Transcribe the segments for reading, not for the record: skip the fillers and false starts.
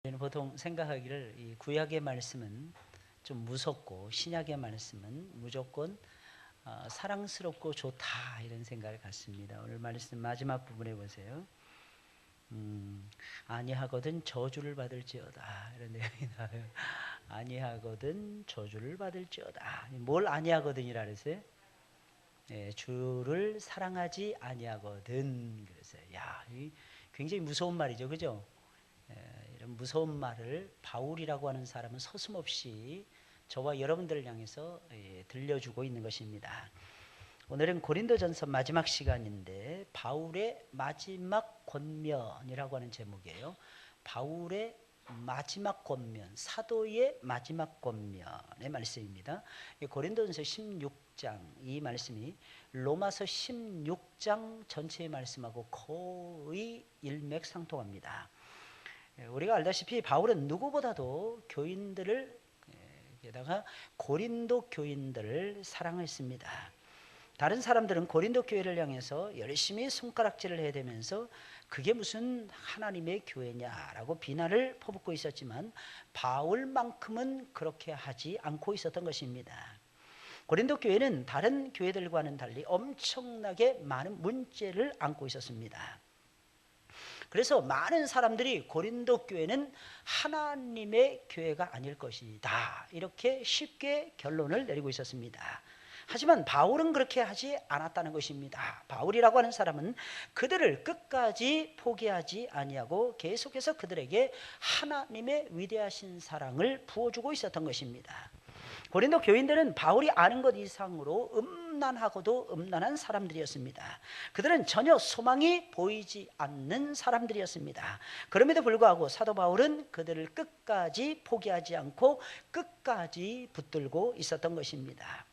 우리는 보통 생각하기를 이 구약의 말씀은 좀 무섭고 신약의 말씀은 무조건 사랑스럽고 좋다 이런 생각을 갖습니다. 오늘 말씀 마지막 부분에 보세요. 아니하거든 저주를 받을지어다 이런 내용이 나와요. 아니하거든 저주를 받을지어다. 뭘 아니하거든이라 그랬어요? 네, 주를 사랑하지 아니하거든 그랬어요. 야, 굉장히 무서운 말이죠, 그죠? 이런 무서운 말을 바울이라고 하는 사람은 서슴없이 저와 여러분들을 향해서 들려주고 있는 것입니다. 오늘은 고린도전서 마지막 시간인데 바울의 마지막 권면이라고 하는 제목이에요. 바울의 마지막 권면, 사도의 마지막 권면의 말씀입니다. 고린도전서 16장 이 말씀이 로마서 16장 전체의 말씀하고 거의 일맥상통합니다. 우리가 알다시피 바울은 누구보다도 교인들을 게다가 고린도 교인들을 사랑했습니다. 다른 사람들은 고린도 교회를 향해서 열심히 손가락질을 해대면서 그게 무슨 하나님의 교회냐라고 비난을 퍼붓고 있었지만 바울만큼은 그렇게 하지 않고 있었던 것입니다. 고린도 교회는 다른 교회들과는 달리 엄청나게 많은 문제를 안고 있었습니다. 그래서 많은 사람들이 고린도 교회는 하나님의 교회가 아닐 것이다 이렇게 쉽게 결론을 내리고 있었습니다. 하지만 바울은 그렇게 하지 않았다는 것입니다. 바울이라고 하는 사람은 그들을 끝까지 포기하지 아니하고 계속해서 그들에게 하나님의 위대하신 사랑을 부어주고 있었던 것입니다. 고린도 교인들은 바울이 아는 것 이상으로 음란하고도 음란한 사람들이었습니다. 그들은 전혀 소망이 보이지 않는 사람들이었습니다. 그럼에도 불구하고 사도 바울은 그들을 끝까지 포기하지 않고 끝까지 붙들고 있었던 것입니다.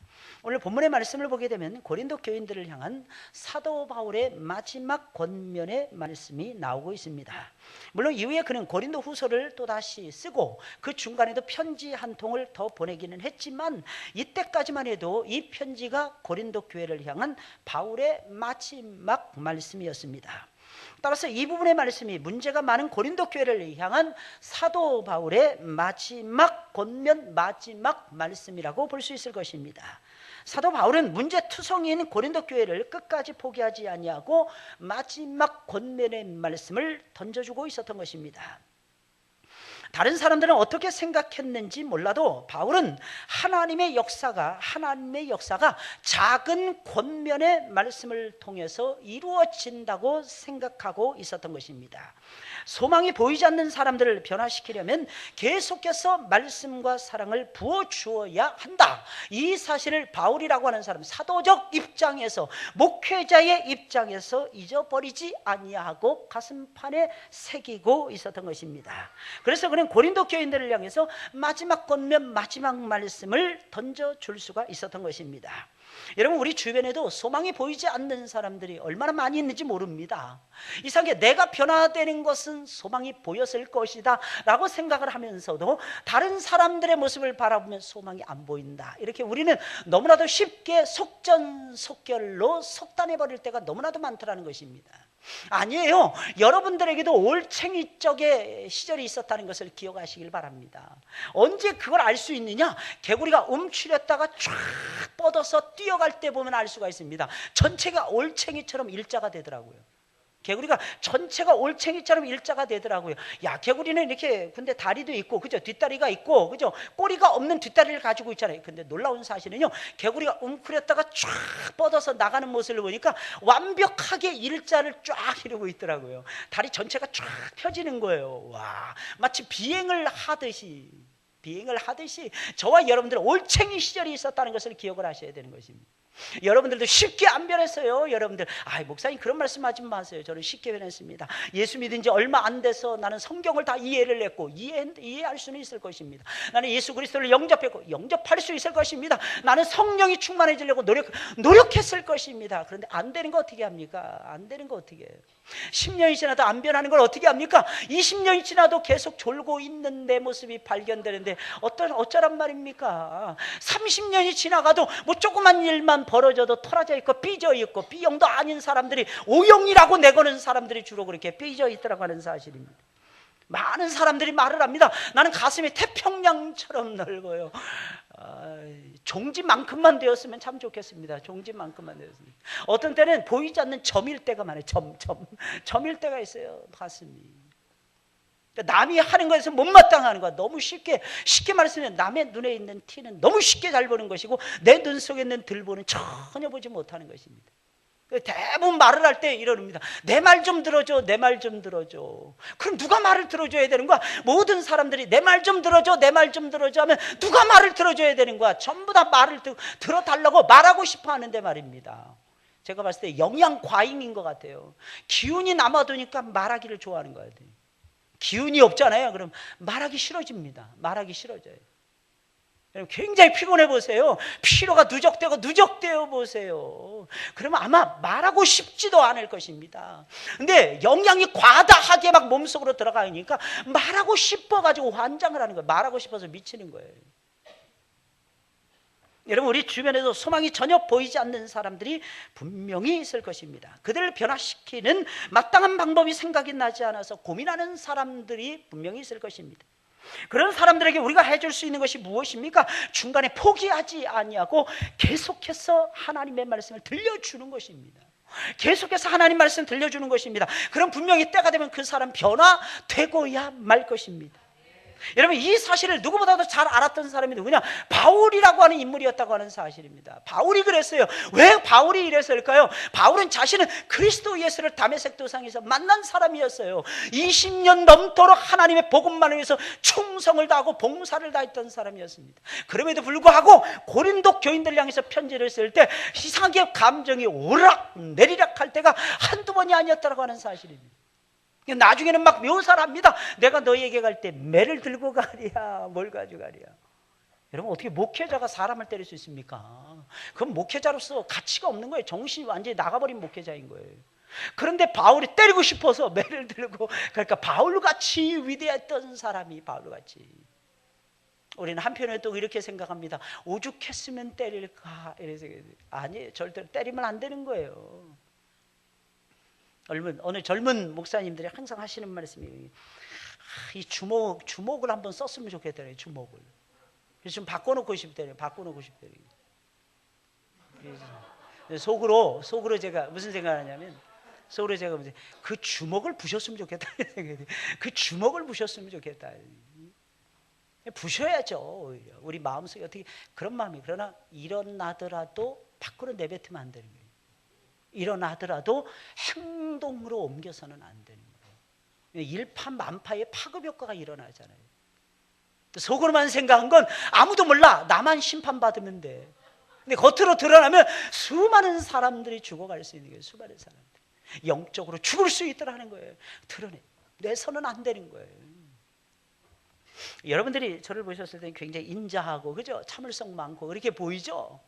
오늘 본문의 말씀을 보게 되면 고린도 교인들을 향한 사도 바울의 마지막 권면의 말씀이 나오고 있습니다. 물론 이후에 그는 고린도 후서를 또다시 쓰고 그 중간에도 편지 한 통을 더 보내기는 했지만 이때까지만 해도 이 편지가 고린도 교회를 향한 바울의 마지막 말씀이었습니다. 따라서 이 부분의 말씀이 문제가 많은 고린도 교회를 향한 사도 바울의 마지막 권면, 마지막 말씀이라고 볼 수 있을 것입니다. 사도 바울은 문제투성이인 고린도 교회를 끝까지 포기하지 아니하고 마지막 권면의 말씀을 던져주고 있었던 것입니다. 다른 사람들은 어떻게 생각했는지 몰라도 바울은 하나님의 역사가 작은 권면의 말씀을 통해서 이루어진다고 생각하고 있었던 것입니다. 소망이 보이지 않는 사람들을 변화시키려면 계속해서 말씀과 사랑을 부어주어야 한다. 이 사실을 바울이라고 하는 사람, 사도적 입장에서, 목회자의 입장에서 잊어버리지 아니하고 가슴판에 새기고 있었던 것입니다. 그래서 그는 고린도 교인들을 향해서 마지막 권면, 마지막 말씀을 던져줄 수가 있었던 것입니다. 여러분, 우리 주변에도 소망이 보이지 않는 사람들이 얼마나 많이 있는지 모릅니다. 이상하게 내가 변화되는 것은 소망이 보였을 것이다 라고 생각을 하면서도 다른 사람들의 모습을 바라보면 소망이 안 보인다, 이렇게 우리는 너무나도 쉽게 속전속결로 속단해버릴 때가 너무나도 많더라는 것입니다. 아니에요. 여러분들에게도 올챙이적의 시절이 있었다는 것을 기억하시길 바랍니다. 언제 그걸 알 수 있느냐? 개구리가 움츠렸다가 쫙 뻗어서 뛰어갈 때 보면 알 수가 있습니다. 전체가 올챙이처럼 일자가 되더라고요. 개구리가 전체가 올챙이처럼 일자가 되더라고요. 야, 개구리는 이렇게 근데 다리도 있고, 그죠? 뒷다리가 있고, 그죠? 꼬리가 없는 뒷다리를 가지고 있잖아요. 근데 놀라운 사실은요, 개구리가 웅크렸다가 쫙 뻗어서 나가는 모습을 보니까 완벽하게 일자를 쫙 이루고 있더라고요. 다리 전체가 쫙 펴지는 거예요. 와, 마치 비행을 하듯이 저와 여러분들은 올챙이 시절이 있었다는 것을 기억을 하셔야 되는 것입니다. 여러분들도 쉽게 안 변했어요. 여러분들, 목사님 그런 말씀하지 마세요. 저는 쉽게 변했습니다. 예수 믿은 지 얼마 안 돼서 나는 성경을 다 이해를 했고 이해할 수는 있을 것입니다. 나는 예수 그리스도를 영접했고 영접할 수 있을 것입니다. 나는 성령이 충만해지려고 노력했을 것입니다. 그런데 안 되는 거 어떻게 합니까? 안 되는 거 어떻게 해요? 10년이 지나도 안 변하는 걸 어떻게 합니까? 20년이 지나도 계속 졸고 있는 내 모습이 발견되는데 어쩌란 말입니까? 30년이 지나가도 뭐 조그만 일만 벌어져도 털어져 있고 삐져 있고 B형도 아닌 사람들이 O형이라고 내거는 사람들이 주로 그렇게 삐져 있더라고 하는 사실입니다. 많은 사람들이 말을 합니다. 나는 가슴이 태평양처럼 넓어요. 종지만큼만 되었으면 참 좋겠습니다. 종지만큼만 되었으면. 어떤 때는 보이지 않는 점일 때가 많아요. 점일 때가 있어요. 가슴이. 그러니까 남이 하는 것에서 못마땅하는 거야. 너무 쉽게 말씀하면 남의 눈에 있는 티는 너무 쉽게 잘 보는 것이고 내 눈 속에 있는 들보는 전혀 보지 못하는 것입니다. 대부분 말을 할 때 이러릅니다. 내 말 좀 들어줘, 내 말 좀 들어줘. 그럼 누가 말을 들어줘야 되는 거야? 모든 사람들이 내 말 좀 들어줘, 내 말 좀 들어줘 하면 누가 말을 들어줘야 되는 거야? 전부 다 말을 들어달라고 말하고 싶어 하는데 말입니다. 제가 봤을 때 영양 과잉인 것 같아요. 기운이 남아도니까 말하기를 좋아하는 거예요. 기운이 없잖아요. 그럼 말하기 싫어집니다. 말하기 싫어져요. 굉장히 피곤해 보세요. 피로가 누적되어 보세요. 그러면 아마 말하고 싶지도 않을 것입니다. 근데 영양이 과다하게 막 몸속으로 들어가니까 말하고 싶어가지고 환장을 하는 거예요. 말하고 싶어서 미치는 거예요. 여러분, 우리 주변에도 소망이 전혀 보이지 않는 사람들이 분명히 있을 것입니다. 그들을 변화시키는 마땅한 방법이 생각이 나지 않아서 고민하는 사람들이 분명히 있을 것입니다. 그런 사람들에게 우리가 해줄 수 있는 것이 무엇입니까? 중간에 포기하지 아니하고 계속해서 하나님의 말씀을 들려주는 것입니다. 계속해서 하나님 말씀 들려주는 것입니다. 그럼 분명히 때가 되면 그 사람 변화되고야 말 것입니다. 여러분, 이 사실을 누구보다도 잘 알았던 사람이 누구냐? 바울이라고 하는 인물이었다고 하는 사실입니다. 바울이 그랬어요. 왜 바울이 이랬을까요? 바울은 자신은 그리스도 예수를 다메섹 도상에서 만난 사람이었어요. 20년 넘도록 하나님의 복음만을 위해서 충성을 다하고 봉사를 다했던 사람이었습니다. 그럼에도 불구하고 고린도 교인들 향해서 편지를 쓸 때 이상하게 감정이 오르락 내리락 할 때가 한두 번이 아니었다고 하는 사실입니다. 나중에는 막 묘사를 합니다. 내가 너희에게 갈 때 매를 들고 가랴, 뭘 가져가랴. 여러분, 어떻게 목회자가 사람을 때릴 수 있습니까? 그건 목회자로서 가치가 없는 거예요. 정신이 완전히 나가버린 목회자인 거예요. 그런데 바울이 때리고 싶어서 매를 들고, 그러니까 바울같이 위대했던 사람이 바울같이. 우리는 한편에 또 이렇게 생각합니다. 오죽했으면 때릴까? 이래서 아니에요. 절대로 때리면 안 되는 거예요. 어느 젊은 목사님들이 항상 하시는 말씀이 이 주목을 한번 썼으면 좋겠다네요. 주목을. 그래서 좀 바꿔놓고 싶다네요. 속으로 제가 무슨 생각을 하냐면 속으로 제가 그 주먹을 부셨으면 좋겠다. 그 주먹을 부셨으면 좋겠다. 부셔야죠. 우리 마음속에 어떻게 그런 마음이. 그러나 일어나더라도 밖으로 내뱉으면 안 되는 거예요. 일어나더라도 행동으로 옮겨서는 안 되는 거예요. 일파만파의 파급 효과가 일어나잖아요. 속으로만 생각한 건 아무도 몰라. 나만 심판받으면 돼. 근데 겉으로 드러나면 수많은 사람들이 죽어갈 수 있는 거예요. 수많은 사람들. 영적으로 죽을 수 있더라는 거예요. 내서는 안 되는 거예요. 여러분들이 저를 보셨을 때 굉장히 인자하고, 그죠? 참을성 많고, 그렇게 보이죠?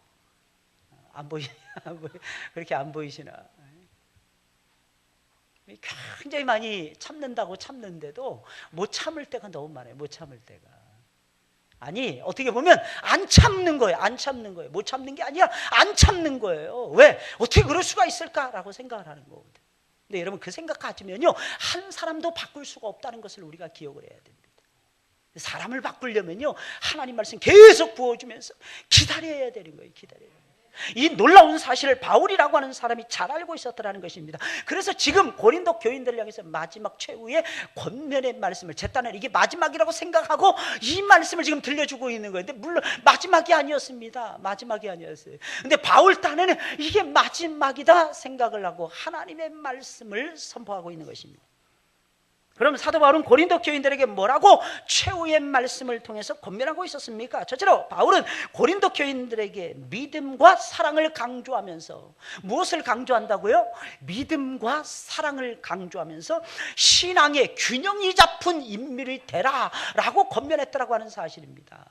그렇게 안 보이시나? 굉장히 많이 참는다고 참는데도 못 참을 때가 너무 많아요. 못 참을 때가. 아니, 어떻게 보면 안 참는 거예요. 못 참는 게 아니라 안 참는 거예요. 왜? 어떻게 그럴 수가 있을까라고 생각을 하는 거거든요. 근데 여러분, 그 생각 가지면요, 한 사람도 바꿀 수가 없다는 것을 우리가 기억을 해야 됩니다. 사람을 바꾸려면요, 하나님 말씀 계속 부어주면서 기다려야 되는 거예요. 이 놀라운 사실을 바울이라고 하는 사람이 잘 알고 있었더라는 것입니다. 그래서 지금 고린도 교인들을 향해서 마지막 최후의 권면의 말씀을, 제 딴에는 이게 마지막이라고 생각하고 이 말씀을 지금 들려주고 있는 거예요. 근데 물론 마지막이 아니었습니다. 마지막이 아니었어요. 근데 바울 딴에는 이게 마지막이다 생각을 하고 하나님의 말씀을 선포하고 있는 것입니다. 그럼 사도 바울은 고린도 교인들에게 뭐라고 최후의 말씀을 통해서 권면하고 있었습니까? 첫째로 바울은 고린도 교인들에게 믿음과 사랑을 강조하면서, 무엇을 강조한다고요? 믿음과 사랑을 강조하면서 신앙의 균형이 잡힌 인물이 되라 라고 권면했다고 하는 사실입니다.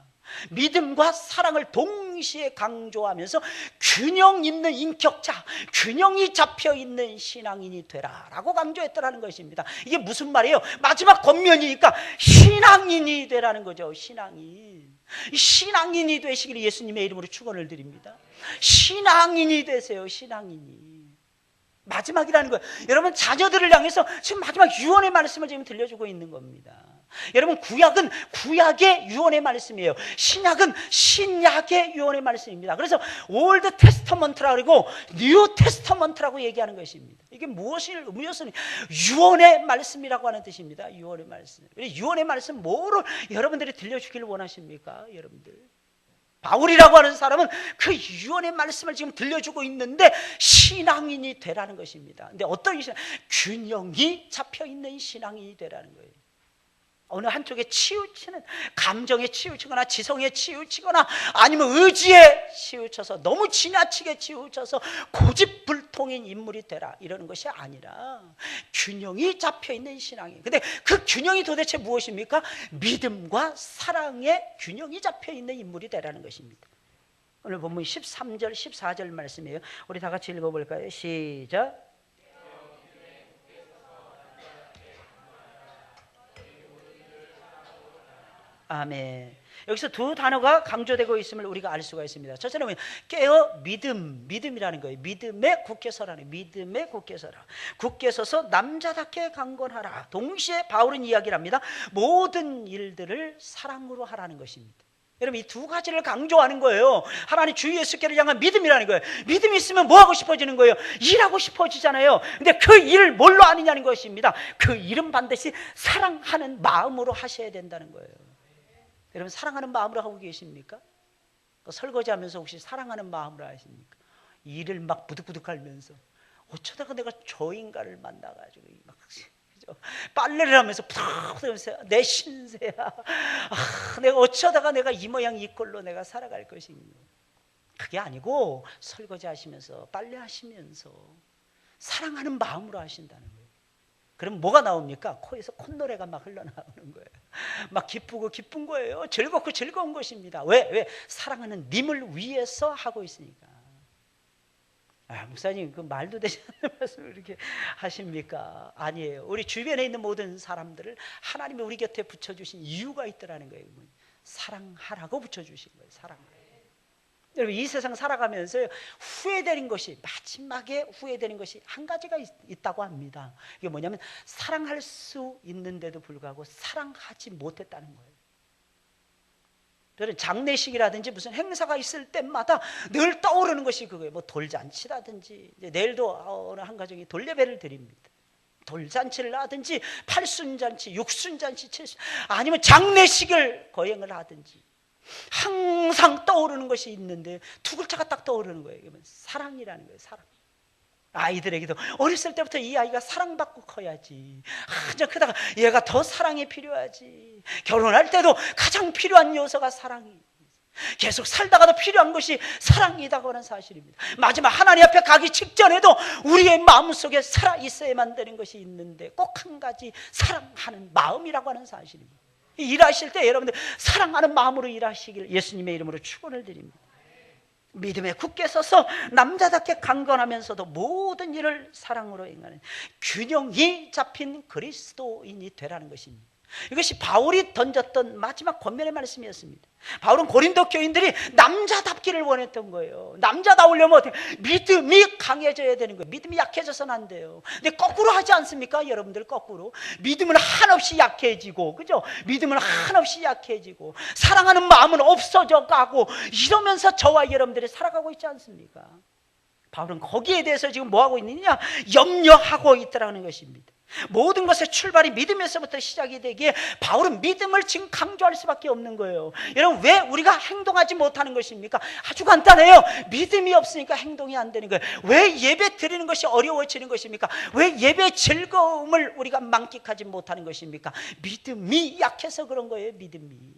믿음과 사랑을 동시에 강조하면서 균형 있는 인격자, 균형이 잡혀있는 신앙인이 되라라고 강조했다는 것입니다. 이게 무슨 말이에요? 마지막 권면이니까 신앙인이 되라는 거죠. 신앙인이 되시기를 예수님의 이름으로 축원을 드립니다. 신앙인이 되세요. 신앙인이. 마지막이라는 거예요. 여러분, 자녀들을 향해서 지금 마지막 유언의 말씀을 지금 들려주고 있는 겁니다. 여러분, 구약은 구약의 유언의 말씀이에요. 신약은 신약의 유언의 말씀입니다. 그래서 올드 테스터먼트라고 그러고 뉴 테스터먼트라고 얘기하는 것입니다. 이게 무엇을 유언의 말씀이라고 하는 뜻입니다. 유언의 말씀. 유언의 말씀 뭐를 여러분들이 들려주기를 원하십니까? 여러분들, 바울이라고 하는 사람은 그 유언의 말씀을 지금 들려주고 있는데 신앙인이 되라는 것입니다. 근데 어떤 신앙? 균형이 잡혀있는 신앙인이 되라는 거예요. 어느 한쪽에 치우치는, 감정에 치우치거나 지성에 치우치거나 아니면 의지에 치우쳐서 너무 지나치게 치우쳐서 고집불통인 인물이 되라 이러는 것이 아니라 균형이 잡혀있는 신앙이에요. 근데 그 균형이 도대체 무엇입니까? 믿음과 사랑의 균형이 잡혀있는 인물이 되라는 것입니다. 오늘 본문 13절 14절 말씀이에요. 우리 다 같이 읽어볼까요? 시작. 아멘. 여기서 두 단어가 강조되고 있음을 우리가 알 수가 있습니다. 첫째는 깨어 믿음이라는 거예요. 믿음에 굳게 서라는, 믿음에 굳게 서라. 굳게 서서 남자답게 강건하라. 동시에 바울은 이야기를 합니다. 모든 일들을 사랑으로 하라는 것입니다. 여러분, 이 두 가지를 강조하는 거예요. 하나님 주 예수께를 향한 믿음이라는 거예요. 믿음이 있으면 뭐 하고 싶어지는 거예요? 일하고 싶어지잖아요. 근데 그 일을 뭘로 하느냐는 것입니다. 그 일은 반드시 사랑하는 마음으로 하셔야 된다는 거예요. 여러분, 사랑하는 마음으로 하고 계십니까? 설거지하면서 혹시 사랑하는 마음으로 하십니까? 일을 막 부득부득 갈면서 어쩌다가 내가 저 인간을 만나가지고 막 빨래를 하면서 부득부득 내 신세야. 내가 어쩌다가 내가 이 모양 이 꼴로 내가 살아갈 것인가. 그게 아니고 설거지하시면서 빨래하시면서 사랑하는 마음으로 하신다는 거예요. 그럼 뭐가 나옵니까? 코에서 콧노래가 막 흘러나오는 거예요. 막 기쁘고 기쁜 거예요. 즐겁고 즐거운 것입니다. 왜? 사랑하는 님을 위해서 하고 있으니까. 목사님, 그 말도 되지 않는 말씀을 이렇게 하십니까? 아니에요. 우리 주변에 있는 모든 사람들을 하나님이 우리 곁에 붙여주신 이유가 있더라는 거예요. 사랑하라고 붙여주신 거예요. 사랑하라고. 여러분, 이 세상 살아가면서 후회되는 것이, 마지막에 후회되는 것이 한 가지가 있다고 합니다. 이게 뭐냐면 사랑할 수 있는데도 불구하고 사랑하지 못했다는 거예요. 저는 장례식이라든지 무슨 행사가 있을 때마다 늘 떠오르는 것이 그거예요. 뭐 돌잔치라든지, 이제 내일도 어느 한 가정이 돌예배를 드립니다. 돌잔치를 하든지 팔순잔치, 육순잔치, 칠순, 아니면 장례식을 거행을 하든지 항상 떠오르는 것이 있는데 두 글자가 딱 떠오르는 거예요. 그러면 사랑이라는 거예요. 사랑. 아이들에게도 어렸을 때부터 이 아이가 사랑받고 커야지. 이제 크다가 얘가 더 사랑이 필요하지. 결혼할 때도 가장 필요한 요소가 사랑이. 계속 살다가도 필요한 것이 사랑이라고 하는 사실입니다. 마지막 하나님 앞에 가기 직전에도 우리의 마음속에 살아있어야만 되는 것이 있는데 꼭 한 가지, 사랑하는 마음이라고 하는 사실입니다. 일하실 때 여러분들 사랑하는 마음으로 일하시길 예수님의 이름으로 축원을 드립니다. 믿음에 굳게 서서 남자답게 강건하면서도 모든 일을 사랑으로 행하는 균형이 잡힌 그리스도인이 되라는 것입니다. 이것이 바울이 던졌던 마지막 권면의 말씀이었습니다. 바울은 고린도 교인들이 남자답기를 원했던 거예요. 남자다우려면 어떻게? 믿음이 강해져야 되는 거예요. 믿음이 약해져서는 안 돼요. 근데 거꾸로 하지 않습니까? 여러분들 거꾸로 믿음은 한없이 약해지고, 그죠? 믿음은 한없이 약해지고 사랑하는 마음은 없어져 가고 이러면서 저와 여러분들이 살아가고 있지 않습니까? 바울은 거기에 대해서 지금 뭐하고 있느냐? 염려하고 있다는 것입니다. 모든 것의 출발이 믿음에서부터 시작이 되기에 바울은 믿음을 지금 강조할 수밖에 없는 거예요. 여러분, 왜 우리가 행동하지 못하는 것입니까? 아주 간단해요. 믿음이 없으니까 행동이 안 되는 거예요. 왜 예배 드리는 것이 어려워지는 것입니까? 왜 예배의 즐거움을 우리가 만끽하지 못하는 것입니까? 믿음이 약해서 그런 거예요. 믿음이.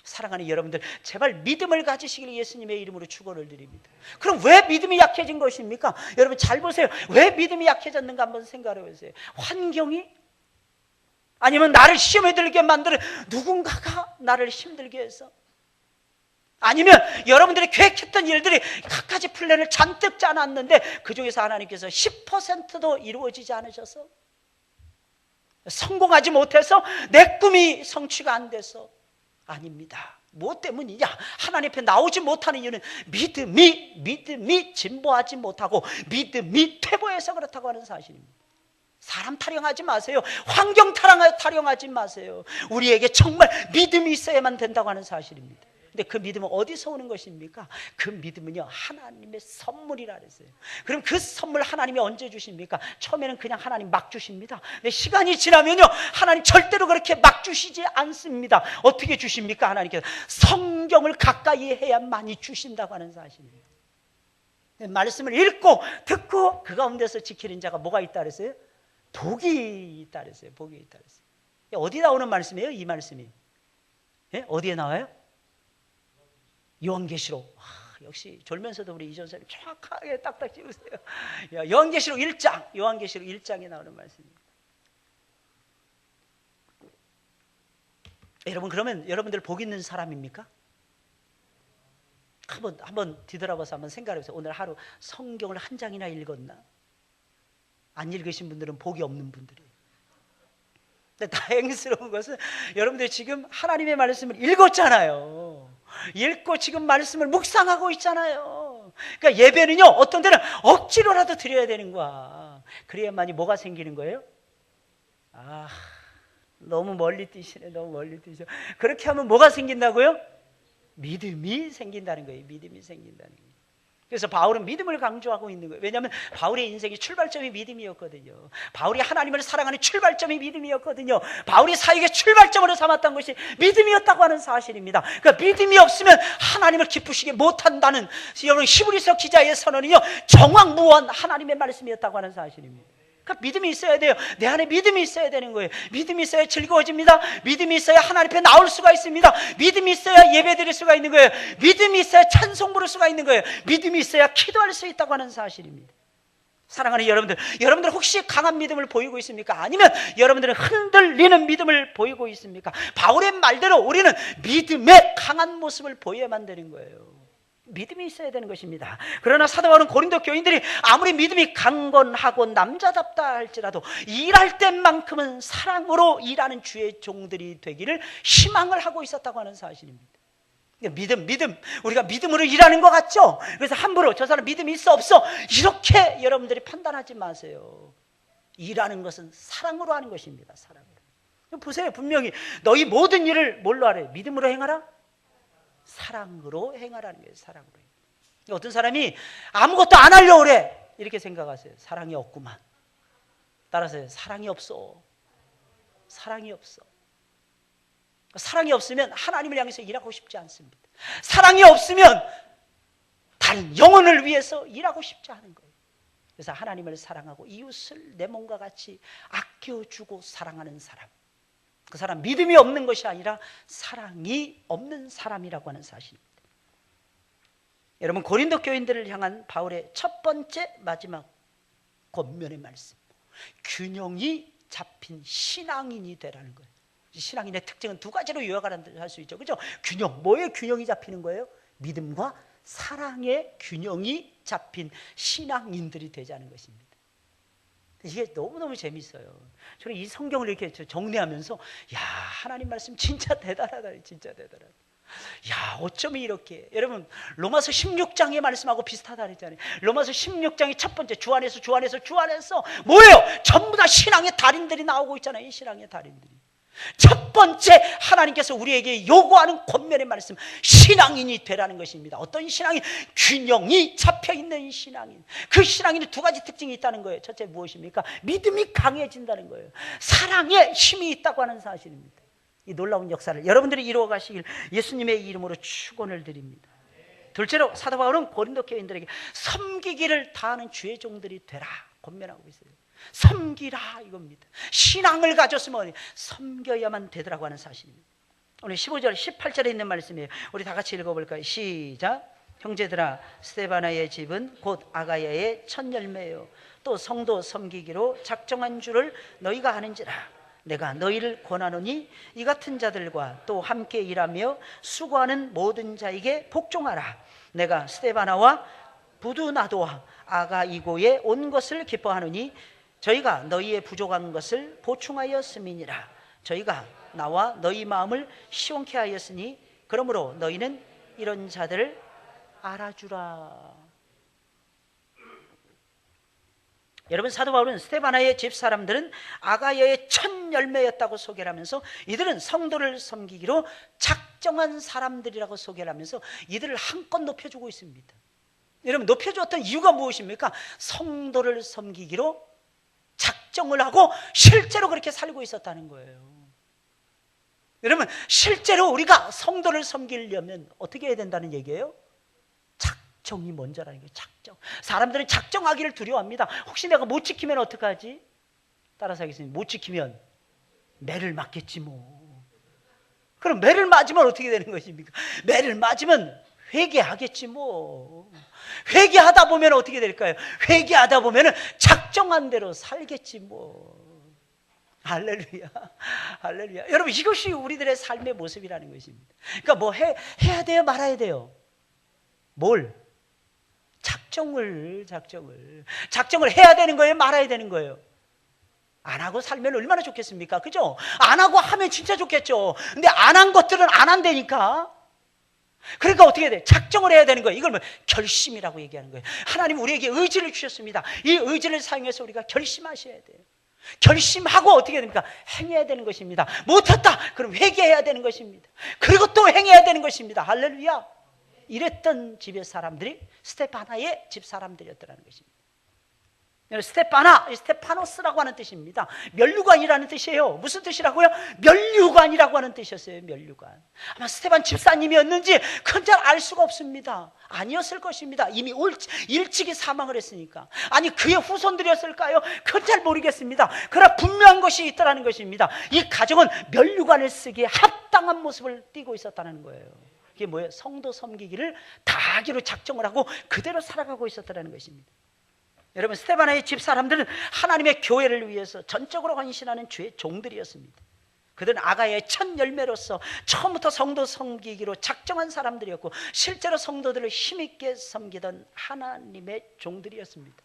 사랑하는 여러분들, 제발 믿음을 가지시길 예수님의 이름으로 축원을 드립니다. 그럼 왜 믿음이 약해진 것입니까? 여러분 잘 보세요. 왜 믿음이 약해졌는가 한번 생각해 보세요. 환경이? 아니면 나를 시험에 들게 만드는 누군가가 나를 힘들게 해서? 아니면 여러분들이 계획했던 일들이 갖가지 플랜을 잔뜩 짜놨는데 그 중에서 하나님께서 10%도 이루어지지 않으셔서? 성공하지 못해서 내 꿈이 성취가 안 돼서? 아닙니다. 무엇 때문이냐? 하나님 앞에 나오지 못하는 이유는 믿음이 진보하지 못하고 믿음이 퇴보해서 그렇다고 하는 사실입니다. 사람 타령하지 마세요. 환경 타령하지 마세요. 우리에게 정말 믿음이 있어야만 된다고 하는 사실입니다. 근데 그 믿음은 어디서 오는 것입니까? 그 믿음은요, 하나님의 선물이라 그랬어요. 그럼 그 선물 하나님이 언제 주십니까? 처음에는 그냥 하나님 막 주십니다. 근데 시간이 지나면요, 하나님 절대로 그렇게 막 주시지 않습니다. 어떻게 주십니까? 하나님께서 성경을 가까이 해야만이 주신다고 하는 사실입니다. 말씀을 읽고 듣고 그 가운데서 지키는 자가 뭐가 있다 그랬어요? 복이 있다 그랬어요. 복이 있다 그랬어요. 어디 나오는 말씀이에요? 이 말씀이. 예? 어디에 나와요? 요한계시록. 역시 졸면서도 우리 이전 선생님 정확하게 딱딱 찍으세요. 요한계시록 1장, 요한계시록 1장에 나오는 말씀입니다. 여러분, 그러면 여러분들 복 있는 사람입니까? 한번 뒤돌아봐서 한번 생각해보세요. 오늘 하루 성경을 한 장이나 읽었나? 안 읽으신 분들은 복이 없는 분들이에요. 근데 다행스러운 것은 여러분들 지금 하나님의 말씀을 읽었잖아요. 읽고 지금 말씀을 묵상하고 있잖아요. 그러니까 예배는요, 어떤 때는 억지로라도 드려야 되는 거야. 그래야만이 뭐가 생기는 거예요? 너무 멀리 뛰시네. 너무 멀리 뛰셔. 그렇게 하면 뭐가 생긴다고요? 믿음이 생긴다는 거예요. 믿음이 생긴다는 거예요. 그래서 바울은 믿음을 강조하고 있는 거예요. 왜냐하면 바울의 인생의 출발점이 믿음이었거든요. 바울이 하나님을 사랑하는 출발점이 믿음이었거든요. 바울이 사역의 출발점으로 삼았던 것이 믿음이었다고 하는 사실입니다. 그러니까 믿음이 없으면 하나님을 기쁘시게 못한다는 여러분 히브리서 기자의 선언은요, 정확무한 하나님의 말씀이었다고 하는 사실입니다. 그러니까 믿음이 있어야 돼요. 내 안에 믿음이 있어야 되는 거예요. 믿음이 있어야 즐거워집니다. 믿음이 있어야 하나님 앞에 나올 수가 있습니다. 믿음이 있어야 예배 드릴 수가 있는 거예요. 믿음이 있어야 찬송 부를 수가 있는 거예요. 믿음이 있어야 기도할 수 있다고 하는 사실입니다. 사랑하는 여러분들 혹시 강한 믿음을 보이고 있습니까? 아니면 여러분들은 흔들리는 믿음을 보이고 있습니까? 바울의 말대로 우리는 믿음의 강한 모습을 보여야만 되는 거예요. 믿음이 있어야 되는 것입니다. 그러나 사도 바울은 고린도 교인들이 아무리 믿음이 강건하고 남자답다 할지라도 일할 때만큼은 사랑으로 일하는 주의 종들이 되기를 희망을 하고 있었다고 하는 사실입니다. 믿음, 우리가 믿음으로 일하는 것 같죠? 그래서 함부로 저 사람 믿음이 있어 없어 이렇게 여러분들이 판단하지 마세요. 일하는 것은 사랑으로 하는 것입니다. 사랑으로. 보세요. 분명히 너희 모든 일을 뭘로 하래? 믿음으로 행하라? 사랑으로 행하라는 거예요. 사랑으로. 어떤 사람이 아무것도 안 하려고 그래 이렇게 생각하세요. 사랑이 없구만. 따라서 사랑이 없어. 사랑이 없어. 사랑이 없으면 하나님을 향해서 일하고 싶지 않습니다. 사랑이 없으면 다른 영혼을 위해서 일하고 싶지 않은 거예요. 그래서 하나님을 사랑하고 이웃을 내 몸과 같이 아껴주고 사랑하는 사람, 그 사람 믿음이 없는 것이 아니라 사랑이 없는 사람이라고 하는 사실입니다. 여러분, 고린도 교인들을 향한 바울의 첫 번째 마지막 권면의 말씀, 균형이 잡힌 신앙인이 되라는 거예요. 신앙인의 특징은 두 가지로 요약을 할 수 있죠. 그죠? 균형, 뭐의 균형이 잡히는 거예요? 믿음과 사랑의 균형이 잡힌 신앙인들이 되자는 것입니다. 이게 너무너무 재밌어요. 저는 이 성경을 이렇게 정리하면서 하나님 말씀 진짜 대단하다. 진짜 대단하다. 어쩌면 이렇게. 여러분, 로마서 16장의 말씀하고 비슷하다 그랬잖아요. 로마서 16장의 첫 번째 주 안에서 뭐예요? 전부 다 신앙의 달인들이 나오고 있잖아요. 이 신앙의 달인들이. 첫 번째 하나님께서 우리에게 요구하는 권면의 말씀, 신앙인이 되라는 것입니다. 어떤 신앙인? 균형이 잡혀있는 신앙인. 그 신앙인은 두 가지 특징이 있다는 거예요. 첫째 무엇입니까? 믿음이 강해진다는 거예요. 사랑에 힘이 있다고 하는 사실입니다. 이 놀라운 역사를 여러분들이 이루어 가시길 예수님의 이름으로 축원을 드립니다. 둘째로 사도 바울은 고린도 교인들에게 섬기기를 다하는 주의 종들이 되라 권면하고 있어요. 섬기라 이겁니다. 신앙을 가졌으면 섬겨야만 되더라고 하는 사실입니다. 오늘 15절 18절에 있는 말씀이에요. 우리 다 같이 읽어볼까요? 시작. 형제들아, 스데바나의 집은 곧 아가야의 첫 열매요 또 성도 섬기기로 작정한 줄을 너희가 아는지라. 내가 너희를 권하노니 이 같은 자들과 또 함께 일하며 수고하는 모든 자에게 복종하라. 내가 스데바나와 부두나도와 아가이고에 온 것을 기뻐하노니 저희가 너희의 부족한 것을 보충하였음이니라. 저희가 나와 너희 마음을 시원케 하였으니 그러므로 너희는 이런 자들을 알아주라. 여러분, 사도 바울은 스데바나의 집사람들은 아가야의 첫 열매였다고 소개를 하면서 이들은 성도를 섬기기로 작정한 사람들이라고 소개를 하면서 이들을 한껏 높여주고 있습니다. 여러분, 높여주었던 이유가 무엇입니까? 성도를 섬기기로 작정을 하고 실제로 그렇게 살고 있었다는 거예요. 여러분, 실제로 우리가 성도를 섬기려면 어떻게 해야 된다는 얘기예요? 작정이 먼저라는 거예요. 작정. 사람들은 작정하기를 두려워합니다. 혹시 내가 못 지키면 어떡하지? 따라서 하겠습니다. 못 지키면 매를 맞겠지 뭐. 그럼 매를 맞으면 어떻게 되는 것입니까? 매를 맞으면 회개하겠지 뭐. 회개하다 보면 어떻게 될까요? 회개하다 보면 작정한 대로 살겠지 뭐. 할렐루야, 할렐루야. 여러분, 이것이 우리들의 삶의 모습이라는 것입니다. 그러니까 뭐 해야 돼요, 말아야 돼요? 뭘? 작정을 해야 되는 거예요, 말아야 되는 거예요? 안 하고 살면 얼마나 좋겠습니까? 그죠? 안 하고 하면 진짜 좋겠죠. 근데 안 한 것들은 안 한다니까. 그러니까 어떻게 해야 돼? 작정을 해야 되는 거예요. 이걸 뭐 결심이라고 얘기하는 거예요. 하나님 우리에게 의지를 주셨습니다. 이 의지를 사용해서 우리가 결심하셔야 돼요. 결심하고 어떻게 해야 됩니까? 행해야 되는 것입니다. 못했다, 그럼 회개해야 되는 것입니다. 그리고 또 행해야 되는 것입니다. 할렐루야. 이랬던 집의 사람들이 스데바나의 집 사람들이었다는 것입니다. 스테파노스라고 하는 뜻입니다. 면류관이라는 뜻이에요. 무슨 뜻이라고요? 면류관이라고 하는 뜻이었어요. 면류관. 아마 스테반 집사님이었는지 그건 잘 알 수가 없습니다. 아니었을 것입니다. 이미 일찍이 사망을 했으니까. 아니, 그의 후손들이었을까요? 그건 잘 모르겠습니다. 그러나 분명한 것이 있다는 것입니다. 이 가정은 면류관을 쓰기에 합당한 모습을 띠고 있었다는 거예요. 이게 뭐예요? 성도 섬기기를 다하기로 작정을 하고 그대로 살아가고 있었다는 것입니다. 여러분, 스데바나의 집 사람들은 하나님의 교회를 위해서 전적으로 헌신하는 주의 종들이었습니다. 그들은 아가야의 첫 열매로서 처음부터 성도 섬기기로 작정한 사람들이었고 실제로 성도들을 힘있게 섬기던 하나님의 종들이었습니다.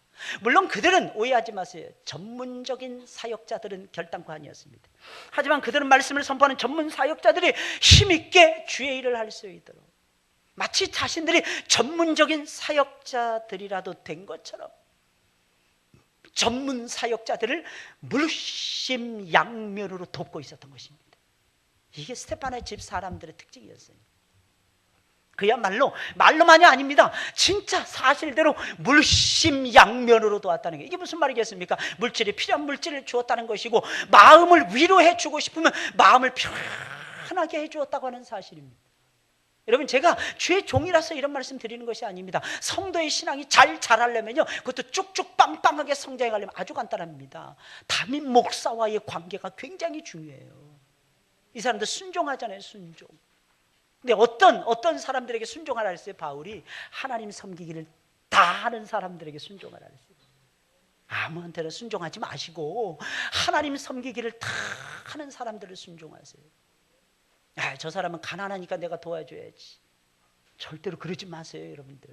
물론 그들은, 오해하지 마세요, 전문적인 사역자들은 결단코 아니었습니다. 하지만 그들은 말씀을 선포하는 전문 사역자들이 힘있게 주의 일을 할 수 있도록 마치 자신들이 전문적인 사역자들이라도 된 것처럼 전문 사역자들을 물심양면으로 돕고 있었던 것입니다. 이게 스데바나의 집 사람들의 특징이었어요. 그야말로 말로만이 아닙니다. 진짜 사실대로 물심양면으로 도왔다는 게, 이게 무슨 말이겠습니까? 물질이 필요한 물질을 주었다는 것이고 마음을 위로해 주고 싶으면 마음을 편하게 해 주었다고 하는 사실입니다. 여러분, 제가 주의 종이라서 이런 말씀 드리는 것이 아닙니다. 성도의 신앙이 잘 자라려면요, 그것도 쭉쭉 빵빵하게 성장해 가려면 아주 간단합니다. 담임 목사와의 관계가 굉장히 중요해요. 이 사람들 순종하잖아요, 순종. 근데 어떤 사람들에게 순종하라 했어요? 바울이 하나님 섬기기를 다 하는 사람들에게 순종하라 했어요. 아무한테나 순종하지 마시고 하나님 섬기기를 다 하는 사람들을 순종하세요. 저 사람은 가난하니까 내가 도와줘야지. 절대로 그러지 마세요, 여러분들.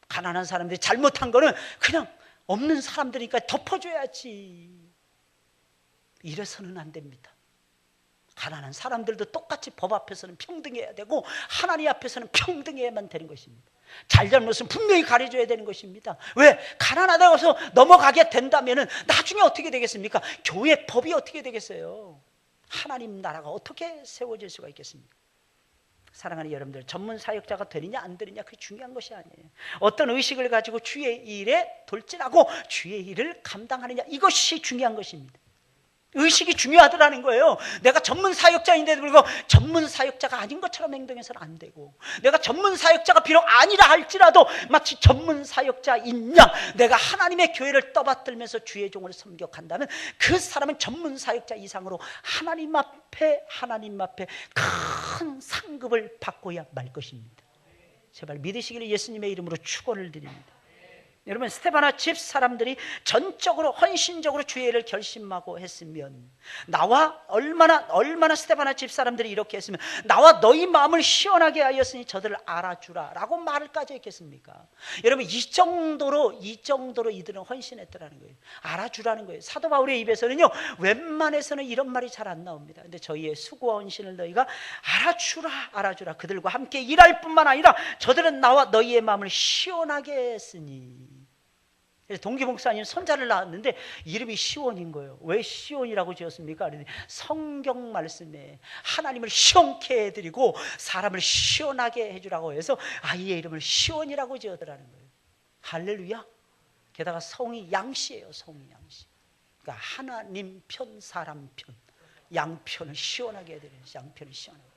가난한 사람들이 잘못한 거는 그냥 없는 사람들이니까 덮어줘야지. 이래서는 안 됩니다. 가난한 사람들도 똑같이 법 앞에서는 평등해야 되고 하나님 앞에서는 평등해야만 되는 것입니다. 잘잘못은 분명히 가려줘야 되는 것입니다. 왜? 가난하다고 해서 넘어가게 된다면 나중에 어떻게 되겠습니까? 교회 법이 어떻게 되겠어요? 하나님 나라가 어떻게 세워질 수가 있겠습니까? 사랑하는 여러분들, 전문 사역자가 되느냐 안 되느냐 그게 중요한 것이 아니에요. 어떤 의식을 가지고 주의 일에 돌진하고 주의 일을 감당하느냐, 이것이 중요한 것입니다. 의식이 중요하더라는 거예요. 내가 전문 사역자인데도 불구하고 전문 사역자가 아닌 것처럼 행동해서는 안 되고, 내가 전문 사역자가 비록 아니라 할지라도 마치 전문 사역자인 양 내가 하나님의 교회를 떠받들면서 주의 종을 섬겨간다면 그 사람은 전문 사역자 이상으로 하나님 앞에 큰 상급을 받고야 말 것입니다. 제발 믿으시기를 예수님의 이름으로 축원을 드립니다. 여러분, 스데반나 집 사람들이 전적으로 헌신적으로 주의 일을 결심하고 했으면, 나와 얼마나 스데반나 집 사람들이 이렇게 했으면, 나와 너희 마음을 시원하게 하였으니 저들을 알아주라 라고 말을까지 했겠습니까? 여러분, 이 정도로 이들은 헌신했더라는 거예요. 알아주라는 거예요. 사도 바울의 입에서는요, 웬만해서는 이런 말이 잘 안 나옵니다. 근데 저희의 수고와 헌신을 너희가 알아주라. 그들과 함께 일할 뿐만 아니라 저들은 나와 너희의 마음을 시원하게 했으니. 동기 목사님 손자를 낳았는데 이름이 시온인 거예요. 왜 시온이라고 지었습니까? 성경 말씀에 하나님을 시원케 해드리고 사람을 시원하게 해주라고 해서 아이의 이름을 시온이라고 지어더라는 거예요. 할렐루야. 게다가 성이 양씨예요. 성이 양씨. 그러니까 하나님 편, 사람 편, 양편을 시원하게 해드리는, 양편을 시원하게.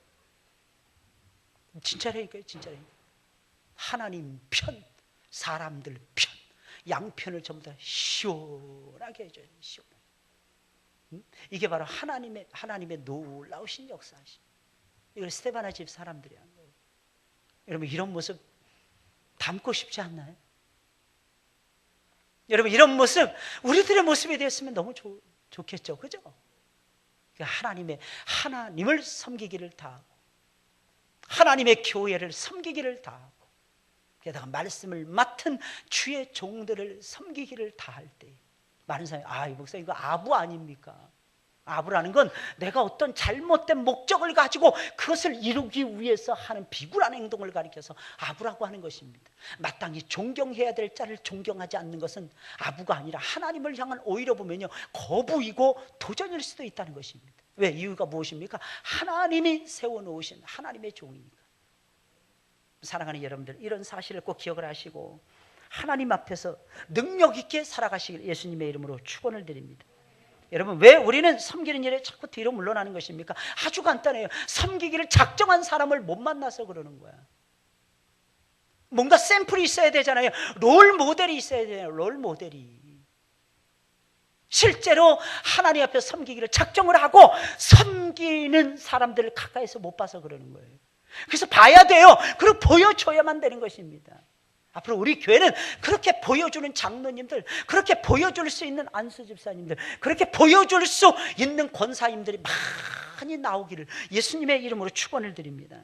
진짜라니까요. 진짜라니까. 하나님 편, 사람들 편, 양편을 전부 다 시원하게 해줘요. 시원하게. 이게 바로 하나님의 놀라우신 역사이시. 이걸 스데반나 집 사람들이 한 거예요. 여러분, 이런 모습 담고 싶지 않나요? 여러분, 이런 모습 우리들의 모습이 되었으면 너무 좋겠죠, 그죠? 하나님을 섬기기를 다하고, 하나님의 교회를 섬기기를 다하고, 게다가 말씀을 맡은 주의 종들을 섬기기를 다할 때, 많은 사람이 이 목사님 이거 아부 아닙니까? 아부라는 건 내가 어떤 잘못된 목적을 가지고 그것을 이루기 위해서 하는 비굴한 행동을 가리켜서 아부라고 하는 것입니다. 마땅히 존경해야 될 자를 존경하지 않는 것은 아부가 아니라 하나님을 향한, 오히려 보면요, 거부이고 도전일 수도 있다는 것입니다. 왜? 이유가 무엇입니까? 하나님이 세워놓으신 하나님의 종이니까. 사랑하는 여러분들, 이런 사실을 꼭 기억을 하시고 하나님 앞에서 능력 있게 살아가시길 예수님의 이름으로 축원을 드립니다. 여러분, 왜 우리는 섬기는 일에 자꾸 뒤로 물러나는 것입니까? 아주 간단해요. 섬기기를 작정한 사람을 못 만나서 그러는 거야. 뭔가 샘플이 있어야 되잖아요. 롤 모델이 있어야 되잖아요. 롤 모델이. 실제로 하나님 앞에 섬기기를 작정을 하고 섬기는 사람들을 가까이서 못 봐서 그러는 거예요. 그래서 봐야 돼요. 그리고 보여줘야만 되는 것입니다. 앞으로 우리 교회는 그렇게 보여주는 장로님들, 그렇게 보여줄 수 있는 안수 집사님들, 그렇게 보여줄 수 있는 권사님들이 많이 나오기를 예수님의 이름으로 축원을 드립니다.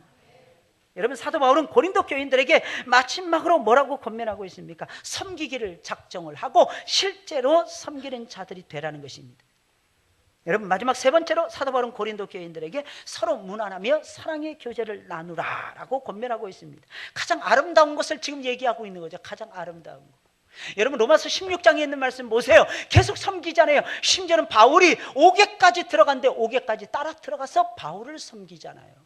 여러분, 사도 바울은 고린도 교인들에게 마지막으로 뭐라고 권면하고 있습니까? 섬기기를 작정을 하고 실제로 섬기는 자들이 되라는 것입니다. 여러분, 마지막 세 번째로 사도 바울은 고린도 교인들에게 서로 무난하며 사랑의 교제를 나누라라고 권면하고 있습니다. 가장 아름다운 것을 지금 얘기하고 있는 거죠. 가장 아름다운 것. 여러분, 로마서 16장에 있는 말씀 보세요. 계속 섬기잖아요. 심지어는 바울이 5계까지 들어간데 5계까지 따라 들어가서 바울을 섬기잖아요.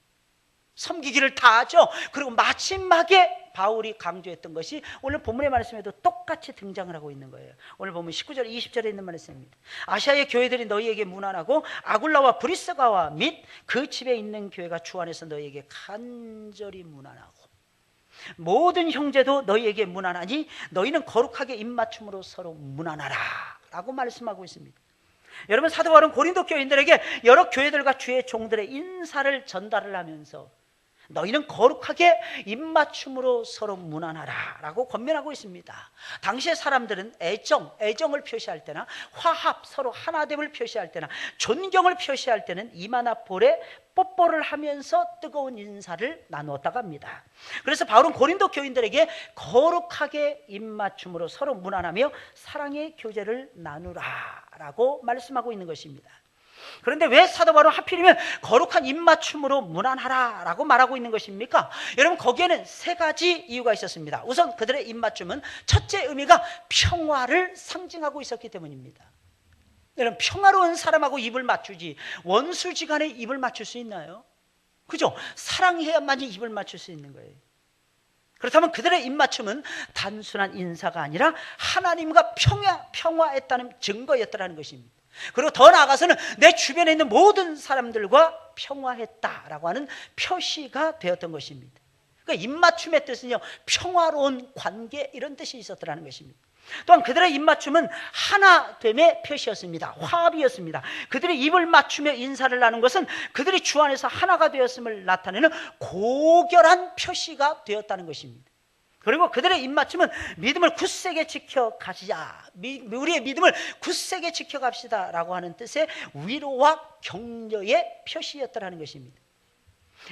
섬기기를 다 하죠. 그리고 마지막에 바울이 강조했던 것이 오늘 본문의 말씀에도 똑같이 등장을 하고 있는 거예요. 오늘 보면 19절 20절에 있는 말씀입니다. 아시아의 교회들이 너희에게 무난하고 아굴라와 브리스가와 및 그 집에 있는 교회가 주 안에서 너희에게 간절히 무난하고, 모든 형제도 너희에게 무난하니 너희는 거룩하게 입맞춤으로 서로 무난하라 라고 말씀하고 있습니다. 여러분, 사도 바울은 고린도 교인들에게 여러 교회들과 주의 종들의 인사를 전달을 하면서 너희는 거룩하게 입맞춤으로 서로 무난하라 라고 권면하고 있습니다. 당시의 사람들은 애정을 표시할 때나 화합, 서로 하나됨을 표시할 때나 존경을 표시할 때는 이마나폴에 뽀뽀를 하면서 뜨거운 인사를 나누었다고 합니다. 그래서 바울은 고린도 교인들에게 거룩하게 입맞춤으로 서로 무난하며 사랑의 교제를 나누라 라고 말씀하고 있는 것입니다. 그런데 왜 사도 바울은 하필이면 거룩한 입맞춤으로 무난하라 라고 말하고 있는 것입니까? 여러분, 거기에는 세 가지 이유가 있었습니다. 우선 그들의 입맞춤은 첫째 의미가 평화를 상징하고 있었기 때문입니다. 여러분, 평화로운 사람하고 입을 맞추지 원수지간에 입을 맞출 수 있나요? 그죠? 사랑해야만이 입을 맞출 수 있는 거예요. 그렇다면 그들의 입맞춤은 단순한 인사가 아니라 하나님과 평화했다는 증거였다는 것입니다. 그리고 더 나아가서는 내 주변에 있는 모든 사람들과 평화했다라고 하는 표시가 되었던 것입니다. 그러니까 입맞춤의 뜻은요, 평화로운 관계, 이런 뜻이 있었다는 것입니다. 또한 그들의 입맞춤은 하나됨의 표시였습니다. 화합이었습니다. 그들이 입을 맞추며 인사를 나눈 것은 그들이 주 안에서 하나가 되었음을 나타내는 고결한 표시가 되었다는 것입니다. 그리고 그들의 입맞춤은 믿음을 굳세게 지켜가시자, 우리의 믿음을 굳세게 지켜갑시다 라고 하는 뜻의 위로와 격려의 표시였다는 것입니다.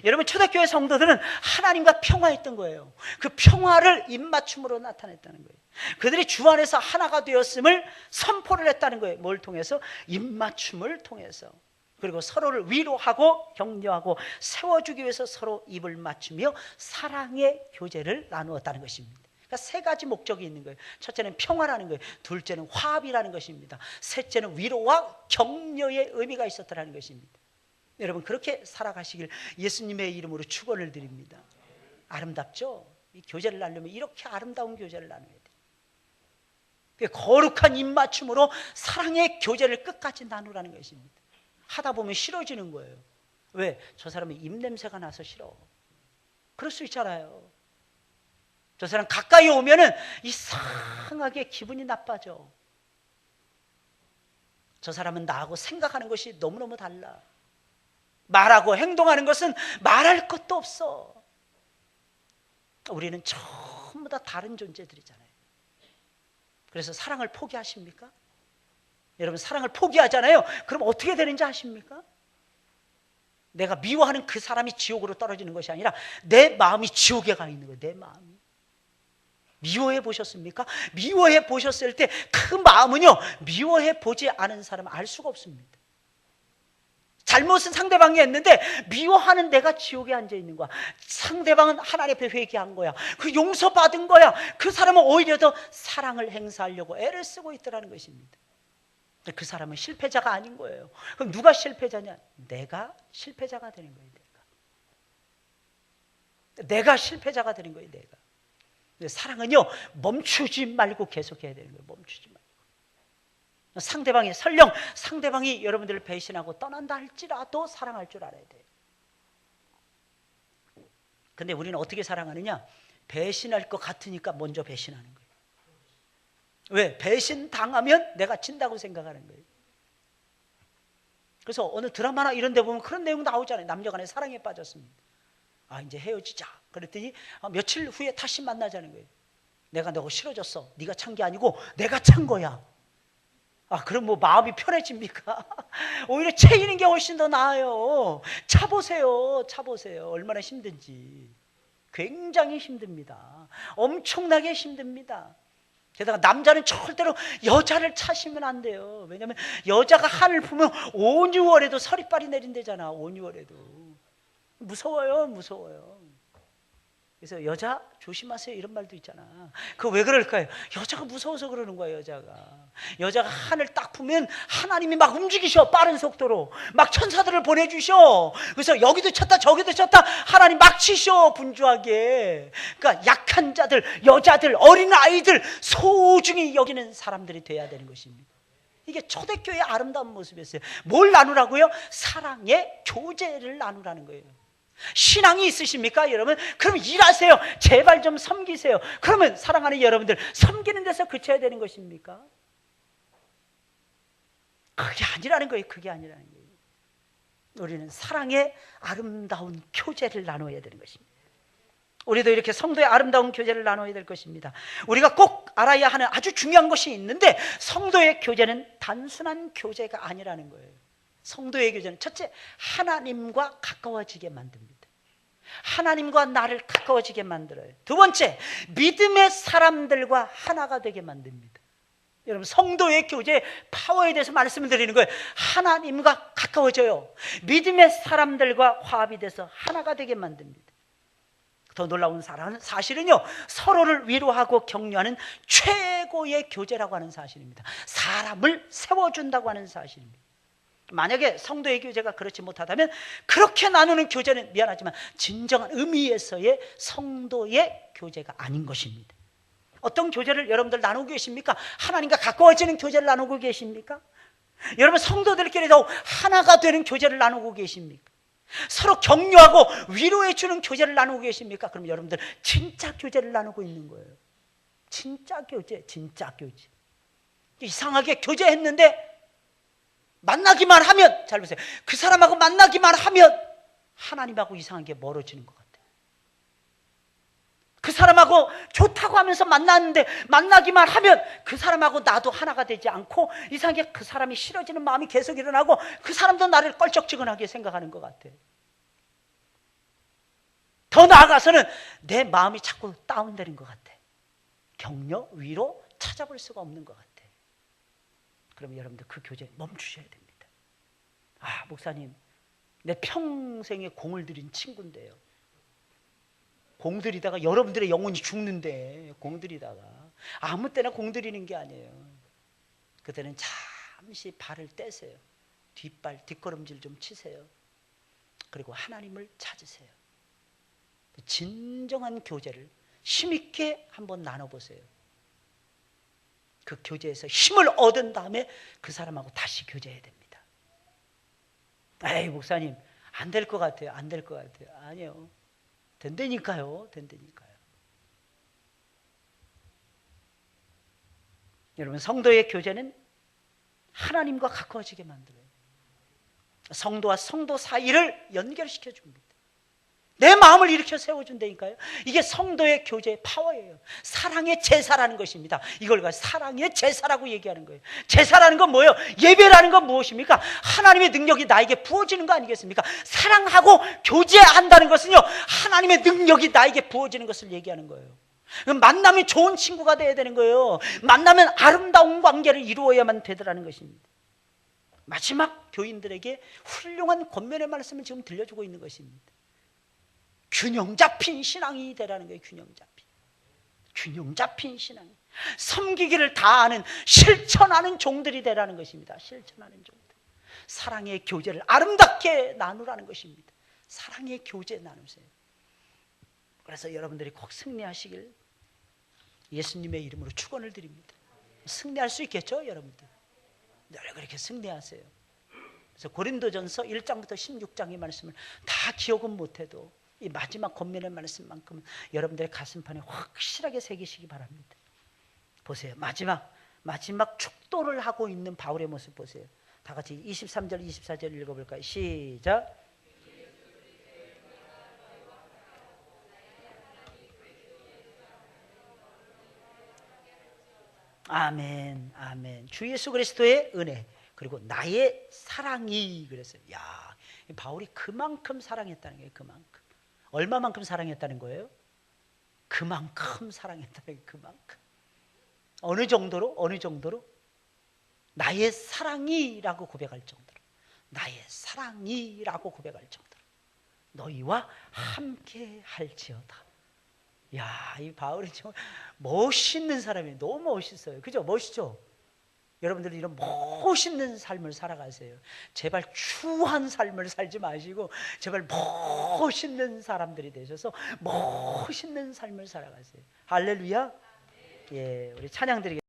여러분, 초대교회 성도들은 하나님과 평화했던 거예요. 그 평화를 입맞춤으로 나타냈다는 거예요. 그들이 주 안에서 하나가 되었음을 선포를 했다는 거예요. 뭘 통해서? 입맞춤을 통해서. 그리고 서로를 위로하고 격려하고 세워주기 위해서 서로 입을 맞추며 사랑의 교제를 나누었다는 것입니다. 그러니까 세 가지 목적이 있는 거예요. 첫째는 평화라는 거예요. 둘째는 화합이라는 것입니다. 셋째는 위로와 격려의 의미가 있었다는 것입니다. 여러분, 그렇게 살아가시길 예수님의 이름으로 축원을 드립니다. 아름답죠? 이 교제를 나누려면 이렇게 아름다운 교제를 나눠야 돼요. 거룩한 입맞춤으로 사랑의 교제를 끝까지 나누라는 것입니다. 하다 보면 싫어지는 거예요. 왜? 저 사람은 입냄새가 나서 싫어. 그럴 수 있잖아요. 저 사람 가까이 오면은 이상하게 기분이 나빠져. 저 사람은 나하고 생각하는 것이 너무너무 달라. 말하고 행동하는 것은 말할 것도 없어. 우리는 전부 다 다른 존재들이잖아요. 그래서 사랑을 포기하십니까? 여러분, 사랑을 포기하잖아요. 그럼 어떻게 되는지 아십니까? 내가 미워하는 그 사람이 지옥으로 떨어지는 것이 아니라 내 마음이 지옥에 가 있는 거예요. 내 마음이. 미워해 보셨습니까? 미워해 보셨을 때 그 마음은요, 미워해 보지 않은 사람은 알 수가 없습니다. 잘못은 상대방이 했는데 미워하는 내가 지옥에 앉아 있는 거야. 상대방은 하나님 앞에 회개한 거야. 그 용서받은 거야. 그 사람은 오히려 더 사랑을 행사하려고 애를 쓰고 있더라는 것입니다. 그 사람은 실패자가 아닌 거예요. 그럼 누가 실패자냐? 내가 실패자가 되는 거예요. 내가 실패자가 되는 거예요. 내가. 사랑은요, 멈추지 말고 계속해야 되는 거예요. 멈추지 말고. 상대방이 설령 상대방이 여러분들을 배신하고 떠난다 할지라도 사랑할 줄 알아야 돼요. 근데 우리는 어떻게 사랑하느냐? 배신할 것 같으니까 먼저 배신하는 거예요. 왜? 배신 당하면 내가 진다고 생각하는 거예요. 그래서 어느 드라마나 이런 데 보면 그런 내용 나오잖아요. 남녀간의 사랑에 빠졌습니다. 아, 이제 헤어지자. 그랬더니 며칠 후에 다시 만나자는 거예요. 내가 너 싫어졌어. 네가 찬 게 아니고 내가 찬 거야. 아, 그럼 뭐 마음이 편해집니까? 오히려 채이는 게 훨씬 더 나아요. 차보세요. 차보세요. 얼마나 힘든지. 굉장히 힘듭니다. 엄청나게 힘듭니다. 게다가 남자는 절대로 여자를 차시면 안 돼요. 왜냐하면 여자가 한을 품으면 5, 6월에도 서리빨이 내린대잖아. 5, 6월에도. 무서워요. 무서워요. 그래서 여자 조심하세요 이런 말도 있잖아. 그거 왜 그럴까요? 여자가 무서워서 그러는 거야. 여자가 한을 딱 품으면 하나님이 막 움직이셔. 빠른 속도로 막 천사들을 보내주셔. 그래서 여기도 쳤다 저기도 쳤다 하나님 막 치셔. 분주하게. 그러니까 약한 자들, 여자들, 어린아이들 소중히 여기는 사람들이 돼야 되는 것입니다. 이게 초대교회의 아름다운 모습이었어요. 뭘 나누라고요? 사랑의 교제를 나누라는 거예요. 신앙이 있으십니까 여러분? 그럼 일하세요. 제발 좀 섬기세요. 그러면 사랑하는 여러분들 섬기는 데서 그쳐야 되는 것입니까? 그게 아니라는 거예요. 그게 아니라는 거예요. 우리는 사랑의 아름다운 교제를 나눠야 되는 것입니다. 우리도 이렇게 성도의 아름다운 교제를 나눠야 될 것입니다. 우리가 꼭 알아야 하는 아주 중요한 것이 있는데 성도의 교제는 단순한 교제가 아니라는 거예요. 성도의 교제는 첫째, 하나님과 가까워지게 만듭니다. 하나님과 나를 가까워지게 만들어요. 두 번째, 믿음의 사람들과 하나가 되게 만듭니다. 여러분, 성도의 교제의 파워에 대해서 말씀을 드리는 거예요. 하나님과 가까워져요. 믿음의 사람들과 화합이 돼서 하나가 되게 만듭니다. 더 놀라운 사실은요, 서로를 위로하고 격려하는 최고의 교제라고 하는 사실입니다. 사람을 세워준다고 하는 사실입니다. 만약에 성도의 교제가 그렇지 못하다면 그렇게 나누는 교제는 미안하지만 진정한 의미에서의 성도의 교제가 아닌 것입니다. 어떤 교제를 여러분들 나누고 계십니까? 하나님과 가까워지는 교제를 나누고 계십니까? 여러분, 성도들끼리 더욱 하나가 되는 교제를 나누고 계십니까? 서로 격려하고 위로해 주는 교제를 나누고 계십니까? 그럼 여러분들 진짜 교제를 나누고 있는 거예요. 진짜 교제, 진짜 교제. 이상하게 교제했는데 만나기만 하면, 잘 보세요, 그 사람하고 만나기만 하면 하나님하고 이상하게 멀어지는 것 같아요. 그 사람하고 좋다고 하면서 만났는데 만나기만 하면 그 사람하고 나도 하나가 되지 않고 이상하게 그 사람이 싫어지는 마음이 계속 일어나고 그 사람도 나를 껄쩍지근하게 생각하는 것 같아. 더 나아가서는 내 마음이 자꾸 다운되는 것 같아. 격려, 위로 찾아볼 수가 없는 것 같아. 그럼 여러분들 그 교제 멈추셔야 됩니다. 아, 목사님, 내 평생에 공을 들인 친구인데요. 공들이다가 여러분들의 영혼이 죽는데, 공들이다가 아무 때나 공들이는 게 아니에요. 그때는 잠시 발을 떼세요. 뒷발, 뒷걸음질 좀 치세요. 그리고 하나님을 찾으세요. 진정한 교제를 힘있게 한번 나눠보세요. 그 교제에서 힘을 얻은 다음에 그 사람하고 다시 교제해야 됩니다. 에이, 목사님, 안 될 것 같아요. 안 될 것 같아요. 아니요. 된다니까요. 된다니까요. 여러분, 성도의 교제는 하나님과 가까워지게 만들어요. 성도와 성도 사이를 연결시켜 줍니다. 내 마음을 일으켜 세워준다니까요. 이게 성도의 교제의 파워예요. 사랑의 제사라는 것입니다. 이걸 가지고 사랑의 제사라고 얘기하는 거예요. 제사라는 건 뭐예요? 예배라는 건 무엇입니까? 하나님의 능력이 나에게 부어지는 거 아니겠습니까? 사랑하고 교제한다는 것은요, 하나님의 능력이 나에게 부어지는 것을 얘기하는 거예요. 만나면 좋은 친구가 돼야 되는 거예요. 만나면 아름다운 관계를 이루어야만 되더라는 것입니다. 마지막 교인들에게 훌륭한 권면의 말씀을 지금 들려주고 있는 것입니다. 균형 잡힌 신앙이 되라는 거예요. 균형 잡힌 신앙. 섬기기를 다 아는, 실천하는 종들이 되라는 것입니다. 실천하는 종들. 사랑의 교제를 아름답게 나누라는 것입니다. 사랑의 교제 나누세요. 그래서 여러분들이 꼭 승리하시길 예수님의 이름으로 축원을 드립니다. 승리할 수 있겠죠, 여러분들? 늘 그렇게 승리하세요. 그래서 고린도전서 1장부터 16장의 말씀을 다 기억은 못해도 이 마지막 권면의 말씀만큼 여러분들의 가슴판에 확실하게 새기시기 바랍니다. 보세요. 마지막 축도를 하고 있는 바울의 모습 보세요. 다 같이 23절, 24절 읽어볼까요? 시작. 아멘, 아멘. 주 예수 그리스도의 은혜 그리고 나의 사랑이 그랬어요. 야, 바울이 그만큼 사랑했다는 거예요. 그만큼. 얼마만큼 사랑했다는 거예요? 그만큼 사랑했다는 거예요. 그만큼. 어느 정도로? 나의 사랑이라고 고백할 정도로. 나의 사랑이라고 고백할 정도로. 너희와 함께 할지어다. 야, 이 바울이 정말 멋있는 사람이에요. 너무 멋있어요. 그죠? 멋있죠? 여러분들은 이런 멋있는 삶을 살아가세요. 제발 추한 삶을 살지 마시고 제발 멋있는 사람들이 되셔서 멋있는 삶을 살아가세요. 할렐루야. 예, 우리 찬양 드리겠습니다.